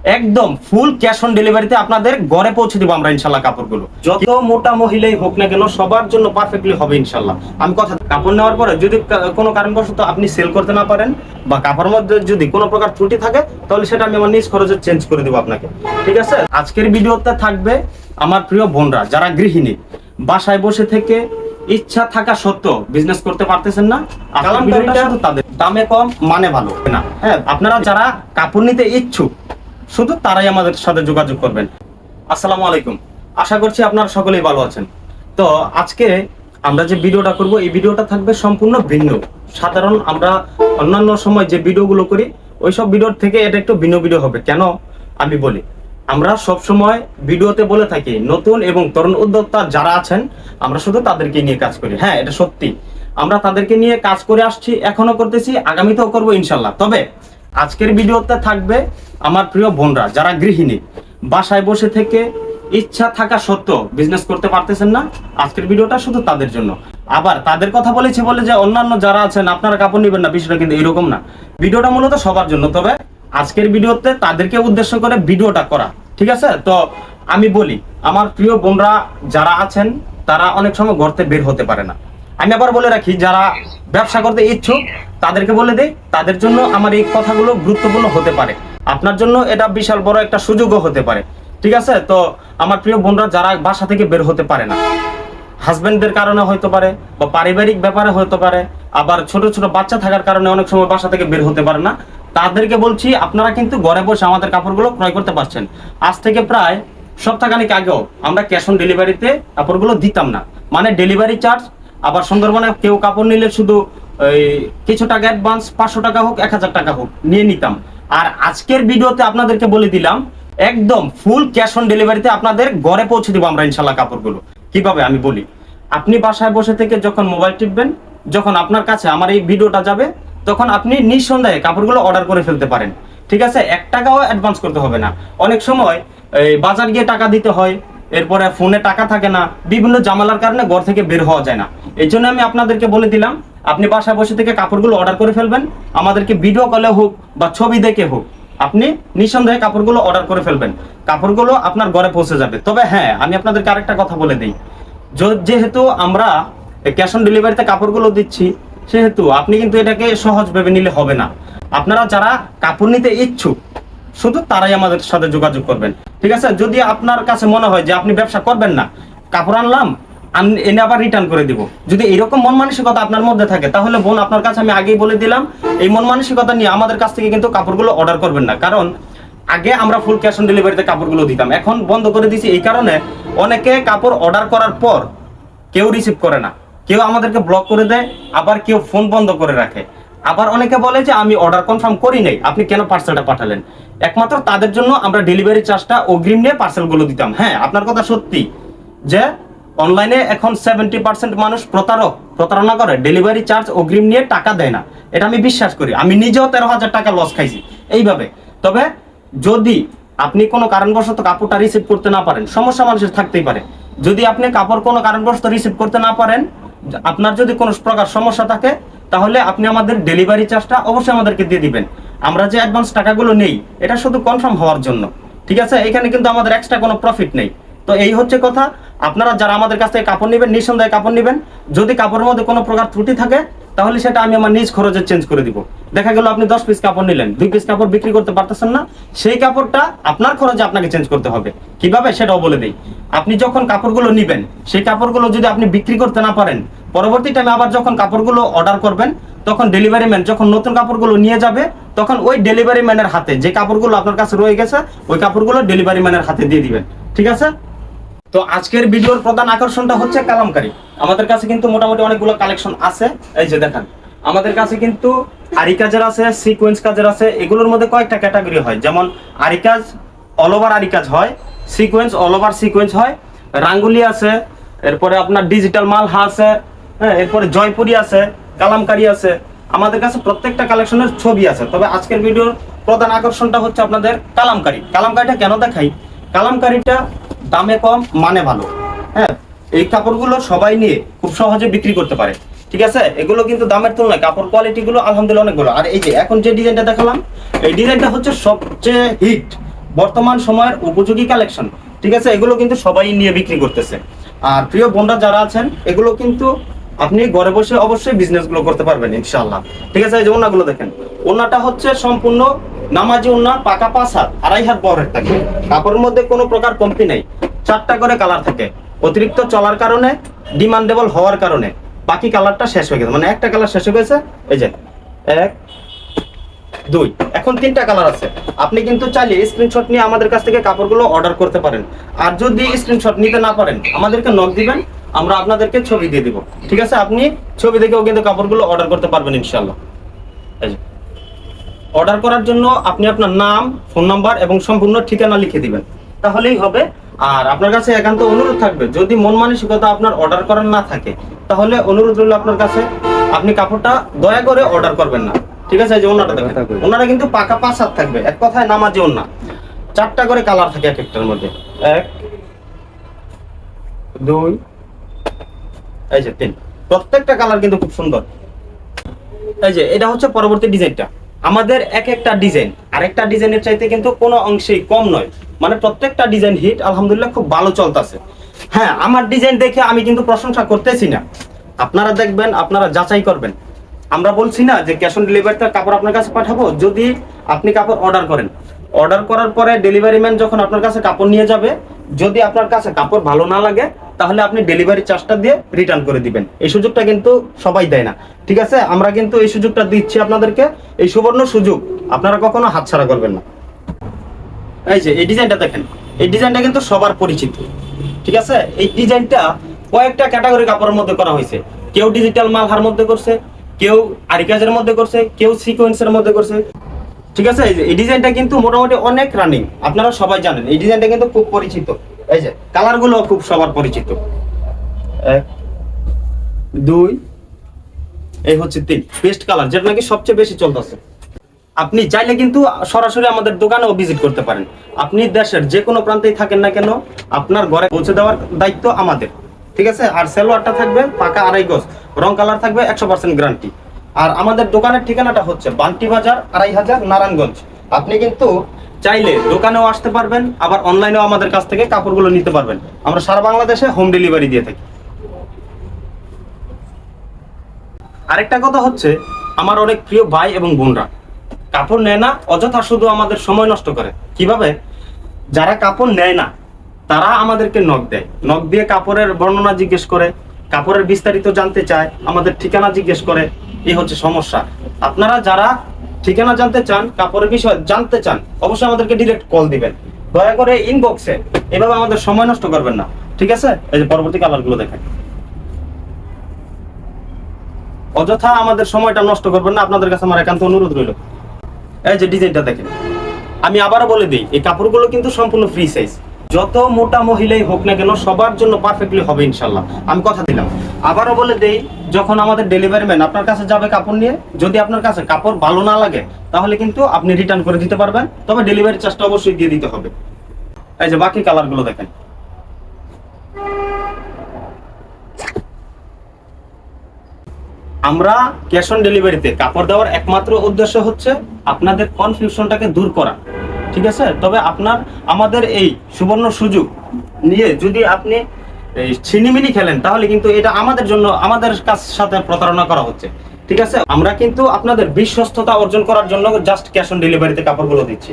একদম full cash on ডেলিভারিতে আপনাদের ঘরে পৌঁছে দিব আমরা ইনশাল্লাহ। কাপড়গুলো যত মোটা মহিলাই হোক না কেন সবার জন্য পারফেক্টলি হবে ইনশাল্লাহ। আমি কথা, কাপড় নেওয়ার পরে যদি কোনো কারণবশত আপনি সেল করতে না পারেন বা কাপড়ের মধ্যে যদি কোনো প্রকার ত্রুটি থাকে তাহলে সেটা আমি আমার নিজ খরচে চেঞ্জ করে দেবো আপনাকে, ঠিক আছে? আজকের ভিডিওতে থাকবে আমার প্রিয় বোনরা যারা গৃহিণী, বাসায় বসে থেকে ইচ্ছা থাকা সত্ত্বেও বিজনেস করতে পারতেছেন না, শুধু তাদের, দামে কম মানে ভালো না। হ্যাঁ, আপনারা যারা কাপড় নিতে ইচ্ছুক শুধু তারাই আমাদের সাথে যোগাযোগ করবেন। আসসালামু আলাইকুম, আশা করছি আপনারা সকলেই ভালো আছেন। তো আজকে আমরা যে ভিডিওটা করব এই ভিডিওটা থাকবে সম্পূর্ণ ভিন্ন। সাধারণ আমরা অন্যান্য সময় যে ভিডিওগুলো করি ওইসব ভিডিওর থেকে এটা একটু ভিন্ন ভিডিও হবে। কেন আমি বলি, আমরা সব সময় ভিডিওতে বলে থাকি নতুন এবং তরুণ উদ্যোক্তা যারা আছেন আমরা শুধু তাদেরকে নিয়ে কাজ করি। হ্যাঁ, এটা সত্যি, আমরা তাদেরকে নিয়ে কাজ করে আসছি, এখনো করতেছি, আগামীতেও করবো ইনশাল্লাহ। তবে আজকের ভিডিওতে থাকবে আমার প্রিয় বোনরা যারা গৃহিণী, বাসায় বসে থেকে ইচ্ছা থাকা সত্ত্বেও বিজনেস করতে পারতেছেন না, আজকের ভিডিওটা শুধু তাদের জন্য। আবার তাদের কথা বলেছি বলে যে অন্যান্য যারা আছেন আপনারা কাপড় নেবেন না, বিষয়টা কিন্তু এরকম না। ভিডিওটা মূলত সবার জন্য, তবে আজকের ভিডিওতে তাদেরকে উদ্দেশ্য করে ভিডিওটা করা, ঠিক আছে? তো আমি বলি, আমার প্রিয় বোনরা যারা আছেন তারা অনেক সময় ঘর থেকে বের হতে পারে না। আমি আবার বলে রাখি, যারা ব্যবসা করতে ইচ্ছুক তাদেরকে বলে দেই, তাদের জন্য আমার এই কথাগুলো গুরুত্বপূর্ণ হতে পারে, আপনার জন্য এটা বিশাল বড় একটা সুযোগও হতে পারে, ঠিক আছে? তো আমার প্রিয় বোনরা যারা বাসা থেকে বের হতে পারে না, হাজবেন্ডদের কারণে হতে পারে বা পারিবারিক ব্যাপারে হতে পারে, আবার ছোট ছোট বাচ্চা থাকার কারণে অনেক সময় বাসা থেকে বের হতে পারে না, তাদেরকে বলছি আপনারা কিন্তু ঘরে বসে আমাদের কাপড়গুলো ক্রয় করতে পারছেন। আজ থেকে প্রায় সপ্তাহখানেক আগেও আমরা ক্যাশ অন ডেলিভারিতে কাপড়গুলো দিতাম না, মানে ডেলিভারি চার্জ, আবার সুন্দরবনে কেউ কাপড় নিলে শুধু কিছু টাকা অ্যাডভান্স, 500 টাকা হোক 1000 টাকা হোক নিয়ে নিতাম। আর আজকের ভিডিওতে আপনাদেরকে বলে দিলাম একদম ফুল ক্যাশ অন ডেলিভারিতে আপনাদের ঘরে পৌঁছে দিব আমরা ইনশাল্লাহ কাপড়গুলো। কিভাবে আমি বলি, আপনি বাসায় বসে থেকে যখন মোবাইল টিপবেন, যখন আপনার কাছে আমার এই ভিডিওটা যাবে তখন আপনি নিঃসন্দেহে কাপড়গুলো অর্ডার করে ফেলতে পারেন, ঠিক আছে? 1 টাকাও অ্যাডভান্স করতে হবে না। অনেক সময় বাজার গিয়ে টাকা দিতে হয়, এরপরে ফোনে টাকা থাকে না, বিভিন্ন ঝামেলার কারণে ঘর থেকে বের হওয়া যায় না। এই জন্য আমি আপনাদেরকে বলে দিলাম আপনি বাসায় বসে থেকে কাপড়গুলো অর্ডার করে ফেলবেন, আমাদেরকে ভিডিও কলে হোক বা ছবি দেখে হোক আপনি নিঃসন্দেহে কাপড়গুলো অর্ডার করে ফেলবেন, কাপড়গুলো আপনার ঘরে পৌঁছে যাবে। তবে হ্যাঁ, আমি আপনাদেরকে আরেকটা কথা বলে দিই, যেহেতু আমরা ক্যাশ অন ডেলিভারিতে কাপড়গুলো দিচ্ছি সেহেতু আপনি কিন্তু এটাকে সহজ ভেবে নিলে হবে না। আপনারা যারা কাপড় নিতে ইচ্ছুক শুধু তারাই আমাদের সাথে যোগাযোগ করবেন, ঠিক আছে? যদি আপনার কাছে মনে হয় যে আপনি ব্যবসা করবেন না, কাপড় আনলাম এনে আবার রিটার্ন করে দিব, যদি এরকম মন মানসিকতা আপনার মধ্যে থাকে তাহলে বোন আপনার কাছে আমি আগেই বলে দিলাম এই মন মানসিকতা নিয়ে আমাদের কাছ থেকে কিন্তু কাপড়গুলো অর্ডার করবেন না। কারণ আগে আমরা ফুল ক্যাশ অন ডেলিভারিতে কাপড়গুলো দিতাম, এখন বন্ধ করে দিয়েছি এই কারণে অনেকে কাপড় অর্ডার করার পর কেউ রিসিভ করে না, কেউ আমাদেরকে ব্লক করে দেয়, আবার কেউ ফোন বন্ধ করে রাখে, আবার অনেকে বলে যে আমি অর্ডার কনফার্ম করি নাই, আপনি কেন পার্সেলটা পাঠালেন? একমাত্র তাদের জন্য আমরা ডেলিভারি চার্জটা অগ্রিম নিয়ে পার্সেলগুলো দিতাম। হ্যাঁ, আপনার কথা সত্যি যে অনলাইনে এখন 70% মানুষ প্রতারণা করে, ডেলিভারি চার্জ অগ্রিম নিয়ে টাকা দেয় না, এটা আমি বিশ্বাস করি। আমি নিজেও 13,000 টাকা লস খাইছি এইভাবে। তবে যদি আপনি কোনো কারণবশত কাপড়টা রিসিভ করতে না পারেন, সমস্যা মানুষের থাকতেই পারে, যদি আপনি কাপড় কোনো কারণবশত রিসিভ করতে না পারেন, আপনার যদি কোনো প্রকার সমস্যা থাকে তাহলে আপনি আমাদের ডেলিভারি চার্জটা অবশ্যই আমাদেরকে দিয়ে দিবেন। আমরা যে অ্যাডভান্স টাকাগুলো নেই এটা শুধু কনফার্ম হওয়ার জন্য, ঠিক আছে? এখানে কিন্তু আমাদের এক্সট্রা কোনো প্রফিট নেই। তো এই হচ্ছে কথা, আপনারা যারা আমাদের কাছ থেকে কাপড় নেবেন নিঃসন্দেহে কাপড় নেবেন, যদি কাপড়ের মধ্যে কোনো প্রকার ত্রুটি থাকে তাহলে সেটা আমি আমার নিজ খরচে চেঞ্জ করে দিব। দেখা গেল আপনি 10 পিস কাপড় নিলেন, 2 পিস কাপড় বিক্রি করতে পারতেছেন না, সেই কাপড়টা আপনার খরচে আপনাকে চেঞ্জ করতে হবে। কিভাবে সেটাও বলে দেই, আপনি যখন কাপড়গুলো নিবেন সেই কাপড়গুলো যদি আপনি বিক্রি করতে না পারেন, পরবর্তী টাইমে আবার যখন কাপড়গুলো অর্ডার করবেন তখন ডেলিভারি ম্যান যখন নতুন কাপড়গুলো নিয়ে যাবে তখন ওই ডেলিভারি ম্যানের হাতে যে কাপড়গুলো আপনার কাছে রয়ে গেছে ওই কাপড়গুলো ডেলিভারি ম্যানের হাতে দিয়ে দিবেন, ঠিক আছে? তো আজকের ভিডিওর প্রধান আকর্ষণটা হচ্ছে কালামকারী। আমাদের কাছে কিন্তু মোটামুটি অনেকগুলো কালেকশন আছে, এই যে দেখেন আমাদের কাছে কিন্তু আরি কাজের আছে, সিকোয়েন্স কাজের আছে। এগুলোর মধ্যে কয়েকটা ক্যাটাগরি হয়, যেমন আরি কাজ অল ওভার আরি কাজ হয়, সিকোয়েন্স অল ওভার সিকোয়েন্স হয়, রাঙ্গুলি আছে, এরপরে আপনার ডিজিটাল মালহা আছে, হ্যাঁ, এরপরে জয়পুরি আছে, কালামকারী আছে। আমাদের কাছে প্রত্যেকটা কালেকশনের ছবি আছে। তবে আজকের ভিডিওর প্রধান আকর্ষণটা হচ্ছে আপনাদের কালামকারী। কালামকারীটা কেন দেখাই, কালামকারীটা দামে কম মানে ভালো। হ্যাঁ, এই কাপড়গুলো সবাই নিয়ে খুব সহজে বিক্রি করতে পারে, ঠিক আছে? এগুলো কিন্তু দামের তুলনায় কাপড় কোয়ালিটি গুলো আলহামদুলিল্লাহ অনেক ভালো। আর এই যে এখন যে ডিজাইনটা দেখালাম এই ডিজাইনটা হচ্ছে সবচেয়ে হিট, বর্তমান সময়ের উপযোগী কালেকশন, ঠিক আছে, এগুলো কিন্তু সবাই নিয়ে বিক্রি করতেছে। আর প্রিয় বোনরা যারা আছেন, এগুলো কিন্তু আপনি ঘরে বসে অবশ্যই বিজনেস গুলো করতে পারবেন ইনশাআল্লাহ। ঠিক আছে, এই যে ওন্নাগুলো দেখেন, ওন্নাটা হচ্ছে সম্পূর্ণ নামাজি ওন্না, পাকা 5 হাত 2.5 হাত বহরের থাকে। কাপড়ের মধ্যে কোনো প্রকার কমতি নেই, 4টা করে কালার থাকে। অতিরিক্ত চলার কারণে, ডিমান্ডেবল হওয়ার কারণে বাকি কালারটা শেষ হয়ে গেছে, মানে একটা কালার শেষ হয়ে গেছে। এই যে 1 2, এখন 3টা কালার আছে। আপনি কিন্তু চাইলে স্ক্রিনশট নিয়ে আমাদের কাছ থেকে কাপড়গুলো অর্ডার করতে পারেন। আর যদি স্ক্রিনশট নিতে না পারেন, আমাদেরকে নক দিবেন, আমরা আপনাদেরকে ছবি দিয়ে দিব। ঠিক আছে, আপনি ছবি দেখেও কিন্তু কাপড়গুলো অর্ডার করতে পারবেন ইনশাআল্লাহ। এই যে অর্ডার করার জন্য আপনি আপনার নাম, ফোন নাম্বার এবং সম্পূর্ণ ঠিকানা লিখে দিবেন, তাহলেই হবে। আর আপনার কাছে একান্ত অনুরোধ থাকবে, যদি মন মানসিকতা আপনার অর্ডার করার না থাকে, তাহলে অনুরোধ রইল আপনার কাছে, আপনি কাপড়টা দয়া করে অর্ডার করবেন না। ঠিক আছে, এই যে ওন্নাটা দেখেন, ওন্নাটা কিন্তু পাকা 5 হাত থাকবে, এক কথায় নামাজি ওন্না। 4টা করে কালার থাকে এক একটার মধ্যে, 1 2 এই যে 3, প্রত্যেকটা কালার কিন্তু খুব সুন্দর। এই যে এটা হচ্ছে পরবর্তী ডিজাইনটা। আমাদের এক একটা ডিজাইন আরেকটা ডিজাইনের চাইতে কিন্তু কোনো অংশেই কম নয়, মানে প্রত্যেকটা ডিজাইন হিট, আলহামদুলিল্লাহ খুব ভালো চলতেছে। হ্যাঁ, আমার ডিজাইন দেখে আমি কিন্তু প্রশংসা করতেছি না, আপনারা দেখবেন, আপনারা যাচাই করবেন। আমরা বলছি না যে ক্যাশ অন ডেলিভারিতে কাপড় আপনার কাছে পাঠাবো। যদি আপনি কাপড় অর্ডার করেন, অর্ডার করার পরে ডেলিভারি ম্যান যখন আপনার কাছে কাপড় নিয়ে যাবে, যদি আপনার কাছে কাপড় ভালো না লাগে, তাহলে আপনি ডেলিভারি চার্জটা দিয়ে রিটার্ন করে দিবেন। এই সুযোগটা কিন্তু সবাই দেয় না। ঠিক আছে, আমরা কিন্তু এই সুযোগটা দিচ্ছি আপনাদেরকে, এই সুবর্ণ সুযোগ আপনারা কখনো হাতছাড়া করবেন না। এই যে এই ডিজাইনটা দেখেন, এই ডিজাইনটা কিন্তু সবার পরিচিত। ঠিক আছে, এই ডিজাইনটা কয়েকটা ক্যাটাগরি কাপড়ের মধ্যে করা হয়েছে। কেউ ডিজিটাল মালহার মধ্যে করছে, কেউ আরিকাজের মধ্যে করছে, কেউ সিকোয়েন্সের মধ্যে করছে। ঠিক আছে, এই ডিজাইনটা কিন্তু মোটামুটি অনেক রানিং, আপনারা সবাই জানেন। এই ডিজাইনটা কিন্তু খুব পরিচিত। এই যে কালারগুলো খুব সবার পরিচিত, 1 2 এই হচ্ছে 3, পেস্ট কালার, যেটা নাকি সবচেয়ে বেশি চলতেছে। আপনি চাইলে কিন্তু সরাসরি আমাদের দোকানেও ভিজিট করতে পারেন। আপনি দেশের যে কোনো প্রান্তেই থাকেন না কেন, আপনার ঘরে পৌঁছে দেওয়ার দায়িত্ব আমাদের। ঠিক আছে, আর সালোয়ারটা থাকবে পাকা 2.5 গজ, রং কালার থাকবে 100% গ্যারান্টি। আর আমাদের দোকানের ঠিকানাটা হচ্ছে বান্টি বাজার 2500 নারায়ণগঞ্জ। আপনি কিন্তু চাইলে দোকানেও আসতে পারবেন, আবার অনলাইনেও আমাদের কাছ থেকে কাপড়গুলো নিতে পারবেন। আমরা সারা বাংলাদেশে হোম ডেলিভারি দিয়ে থাকি। আরেকটা কথা হচ্ছে, আমার অনেক প্রিয় ভাই এবং বোনরা কাপড় নেয় না, অযথা শুধু আমাদের সময় নষ্ট করে। কিভাবে? যারা কাপড় নেয় না, তারা আমাদেরকে নক দেয়, নক দিয়ে কাপড়ের বর্ণনা জিজ্ঞেস করে, কাপড়ের বিস্তারিত জানতে চায়, আমাদের ঠিকানা জিজ্ঞেস করে। এই হচ্ছে সমস্যা। আপনারা যারা ঠিকানা জানতে চান, কাপড়ের বিষয় জানতে চান, অবশ্যই আমাদেরকে ডিরেক্ট কল দিবেন, দয়া করে ইনবক্সে। এভাবে আমাদের সময় নষ্ট করবেন না। ঠিক আছে, এই যে পরবর্তী কালারগুলো দেখেন, অযথা আমাদের সময়টা নষ্ট করবেন না, আপনাদের কাছে আমার একান্ত অনুরোধ রইল। এই যে ডিজাইনটা দেখেন, আমি আবারও বলে দিই, এই কাপড়গুলো কিন্তু সম্পূর্ণ ফ্রি সাইজ। যত মোটা মহিলাই হোক না কেন, সবার জন্য পারফেক্টলি হবে ইনশাল্লাহ, আমি কথা দিলাম। আবারও বলে দেই, যখন আমাদের ডেলিভারি ম্যান আপনার কাছে যাবে কাপড় নিয়ে, যদি আপনার কাছে কাপড় ভালো না লাগে, তাহলে কিন্তু আপনি রিটার্ন করে দিতে পারবেন, তবে ডেলিভারি চার্জটা অবশ্যই দিয়ে দিতে হবে। এই যে বাকি কালারগুলো দেখেন, আমরা ক্যাশ অন ডেলিভারিতে কাপড় দেওয়ার একমাত্র উদ্দেশ্য হচ্ছে আপনাদের কনফিউশনটাকে দূর করা। ঠিক আছে, তবে আপনার আমাদের এই সুবর্ণ সুযোগ নিয়ে যদি আপনি ছিনিমিনি খেলেন, তাহলে কিন্তু এটা আমাদের জন্য, আমাদের সাথে প্রতারণা করা হচ্ছে। ঠিক আছে, আমরা কিন্তু আপনাদের বিশ্বস্ততা অর্জন করার জন্য জাস্ট ক্যাশ অন ডেলিভারিতে কাপড়গুলো দিচ্ছি।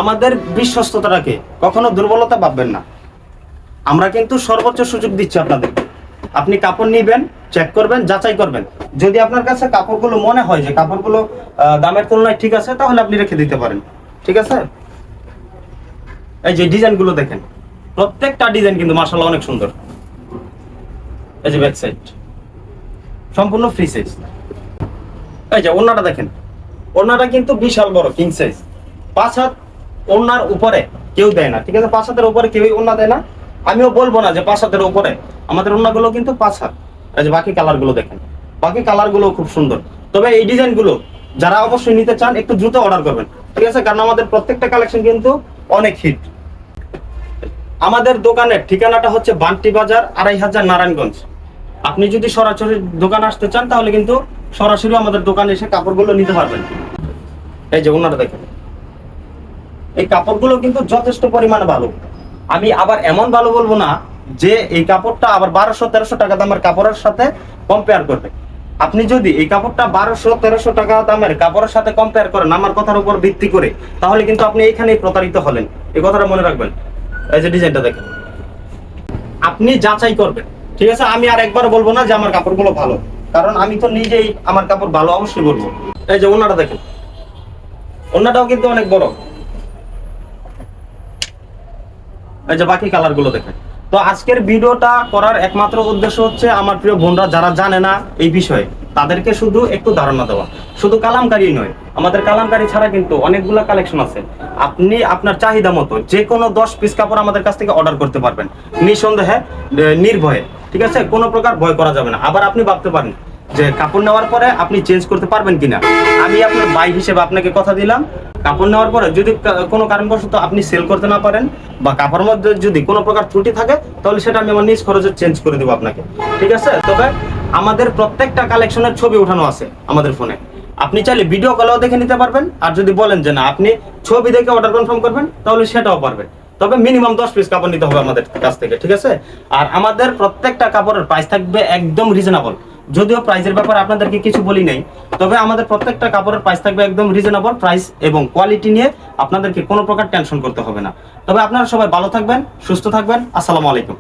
আমাদের বিশ্বস্ততাটাকে কখনো দুর্বলতা ভাববেন না, আমরা কিন্তু সর্বোচ্চ সুযোগ দিচ্ছি আপনাদের। আপনি কাপড় নিবেন, চেক করবেন, যাচাই করবেন। যদি আপনার কাছে কাপড়গুলো মনে হয় যে কাপড়গুলো দামের তুলনায় ঠিক আছে, তাহলে আপনি রেখে দিতে পারেন। ঠিক আছে, এই যে ডিজাইনগুলো দেখেন, প্রত্যেকটা ডিজাইন কিন্তু মাশাআল্লাহ অনেক সুন্দর। এই যে ব্যাক সাইড সম্পূর্ণ ফ্রি সাইজ। এই যে ওড়নাটা দেখেন, ওড়নাটা কিন্তু বিশাল বড়, কিং সাইজ, 5 হাত। ওড়নার উপরে কেউ দেয় না। ঠিক আছে, 5 হাতের উপরে কেউই ওড়না দেয় না। আমিও বলবো না যে 5 হাতের উপরে, আমাদের ওড়নাগুলো কিন্তু 5 হাত। এই যে বাকি কালারগুলো দেখেন, বাকি কালারগুলো খুব সুন্দর। তবে এই ডিজাইনগুলো যারা অবশ্যই নিতে চান, একটু দ্রুত অর্ডার করবেন। ঠিক আছে, কারণ আমাদের প্রত্যেকটা কালেকশন কিন্তু অনেক হিট। আমাদের দোকানের ঠিকানাটা হচ্ছে বান্টি বাজার 2500 নারায়ণগঞ্জ। আপনি যদি সরাসরি দোকানে আসতে চান, তাহলে কিন্তু সরাসরি আমাদের দোকানে এসে কাপড়গুলো নিতে পারবেন। এই যে ওনাটা দেখেন, এই কাপড়গুলো কিন্তু যথেষ্ট পরিমাণে ভালো। আমি আবার এমন ভালো বলবো না যে এই কাপড়টা আবার 1200-1300 টাকা দামের কাপড়ের সাথে কম্পেয়ার করবে। আপনি যদি এই কাপড়টা 1200-1300 টাকা দামের কাপড়ের সাথে কম্পেয়ার করেন আমার কথার উপর ভিত্তি করে, তাহলে কিন্তু আপনি এইখানেই প্রতারিত হলেন। এই কথাটা মনে রাখবেন। এই যে ডিজাইনটা দেখেন, আপনি যাচাই করবেন, ঠিক আছে? আমি আর একবার বলবো না যে আমার কাপড়গুলো ভালো, কারণ আমি তো নিজেই আমার কাপড় ভালো অবশ্যই বলবো। এই যে ওনাটা দেখেন, ওনাটাও কিন্তু অনেক বড়। এই যে বাকি কালার গুলো দেখেন। তো আজকের ভিডিওটা করার একমাত্র উদ্দেশ্য হচ্ছে আমার প্রিয় বোনরা যারা জানে না এই বিষয়ে তাদেরকে শুধু একটু ধারণা দেওয়া। শুধু কালামকারী নয়, আমাদের কালামকারী ছাড়া কিন্তু অনেকগুলো কালেকশন আছে। আপনি আপনার চাহিদা মতো যে কোনো 10 পিস কাপড় আমাদের কাছ থেকে অর্ডার করতে পারবেন নিঃসন্দেহে, নির্ভয়ে, ঠিক আছে? কোনো প্রকার ভয় করা যাবে না। আবার আপনি ভাবতে পারেন যে কাপড় নেওয়ার পরে আপনি চেঞ্জ করতে পারবেন কিনা। আমি আপনার ভাই হিসেবে আপনাকে কথা দিলাম, কাপড় নেওয়ার পরে যদি কোনো কারণবশত আপনি সেল করতে না পারেন বা কাপড়ের মধ্যে যদি কোনো প্রকার ত্রুটি থাকে, তাহলে সেটা আমি আমার নিজ খরচে চেঞ্জ করে দেবো আপনাকে, ঠিক আছে? তবে আমাদের প্রত্যেকটা কালেকশনের ছবি ওঠানো আছে আমাদের ফোনে, আপনি চাইলে ভিডিও কলেও দেখে নিতে পারবেন। আর যদি বলেন যে না আপনি ছবি দেখে অর্ডার কনফার্ম করবেন, তাহলে সেটাও পারবেন। তবে মিনিমাম 10 পিস কাপড় নিতে হবে আমাদের কাছ থেকে, ঠিক আছে? আর আমাদের প্রত্যেকটা কাপড়ের প্রাইস থাকবে একদম রিজনেবল। যদিও প্রাইসের ব্যাপারে আপনাদেরকে কিছু বলি নাই, তবে আমাদের প্রত্যেকটা কাপড়ের প্রাইস থাকবে একদম রিজনেবল প্রাইস, এবং কোয়ালিটি নিয়ে আপনাদেরকে কোনো প্রকার টেনশন করতে হবে না। তবে আপনারা সবাই ভালো থাকবেন, সুস্থ থাকবেন। আসসালামু আলাইকুম।